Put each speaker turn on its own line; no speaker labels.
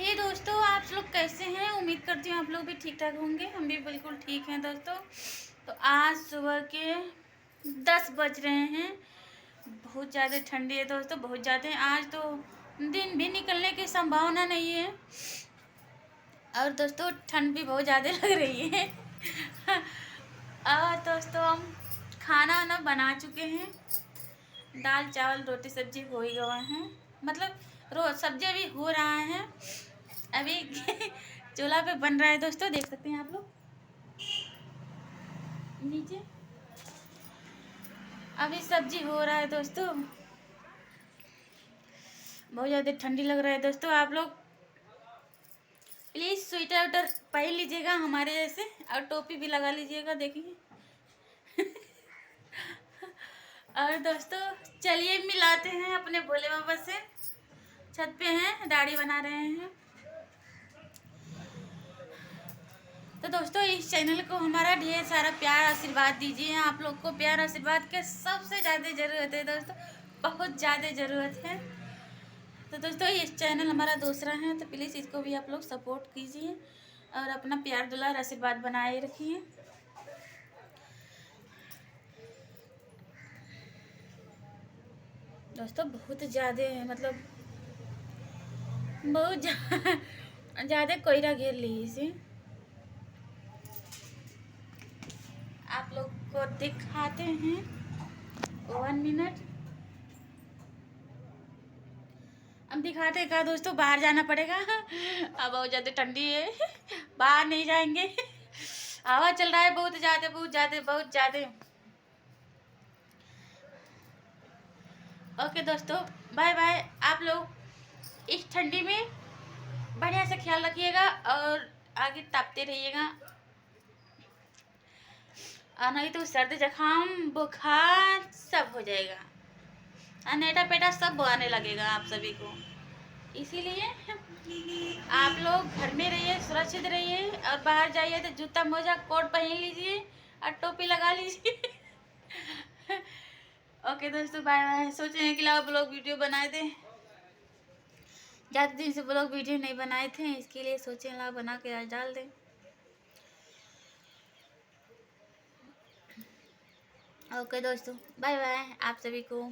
हे दोस्तों, आप लोग कैसे हैं? उम्मीद करती हूँ आप लोग भी ठीक ठाक होंगे। हम भी बिल्कुल ठीक हैं दोस्तों। तो आज सुबह के 10 बज रहे हैं। बहुत ज़्यादा ठंडी है दोस्तों, बहुत ज़्यादा। आज तो दिन भी निकलने की संभावना नहीं है और दोस्तों ठंड भी बहुत ज़्यादा लग रही है। और दोस्तों हम खाना वाना बना चुके हैं। दाल चावल रोटी सब्जी हो ही गए हैं, मतलब रोज सब्जी अभी हो रहा है। अभी चूल्हा पे बन रहा है दोस्तों, देख सकते हैं आप लोग नीचे। अभी सब्जी हो रहा है दोस्तों। बहुत ज़्यादा ठंडी लग रहा है दोस्तों। आप लोग प्लीज़ स्वेटर वेटर पहन लीजिएगा हमारे जैसे, और टोपी भी लगा लीजिएगा, देखिए। और दोस्तों चलिए मिलाते हैं अपने भोले बाबा से। छत पे हैं, दाढ़ी बना रहे हैं। तो दोस्तों इस चैनल को हमारा ढेर सारा प्यार आशीर्वाद दीजिए। आप लोग को प्यार आशीर्वाद के सबसे ज़्यादा ज़रूरत है दोस्तों, बहुत ज़्यादा ज़रूरत है। तो दोस्तों इस चैनल हमारा दूसरा है, तो प्लीज़ इसको भी आप लोग सपोर्ट कीजिए और अपना प्यार दुलार आशीर्वाद बनाए रखिए। दोस्तों बहुत ज़्यादा है, मतलब बहुत ज़्यादा कोयरा घेर ली इसे। आप लोग को दिखाते हैं 1 मिनट। अब दिखाते का दोस्तों, बाहर जाना पड़ेगा। अब बहुत ज़्यादा ठंडी है, बाहर नहीं जाएंगे। हवा चल रहा है बहुत ज़्यादा, बहुत ज़्यादा, बहुत ज़्यादा। ओके दोस्तों, बाय बाय। आप लोग इस ठंडी में बढ़िया से ख्याल रखिएगा और आगे तापते रहिएगा, और नहीं तो सर्दी जुकाम बुखार सब हो जाएगा, अनेटा पेटा सब आने लगेगा आप सभी को। इसीलिए आप लोग घर में रहिए, सुरक्षित रहिए, और बाहर जाइए तो जूता मोजा कोट पहन लीजिए और टोपी लगा लीजिए। ओके दोस्तों, बाय बाय। सोच रहे हैं कि लाओ ब्लॉग वीडियो बनाए थे, ज़्यादा दिन से ब्लॉग वीडियो नहीं बनाए थे, इसके लिए सोचे लाओ बना के आज डाल दें। ओके दोस्तों, बाय बाय आप सभी को।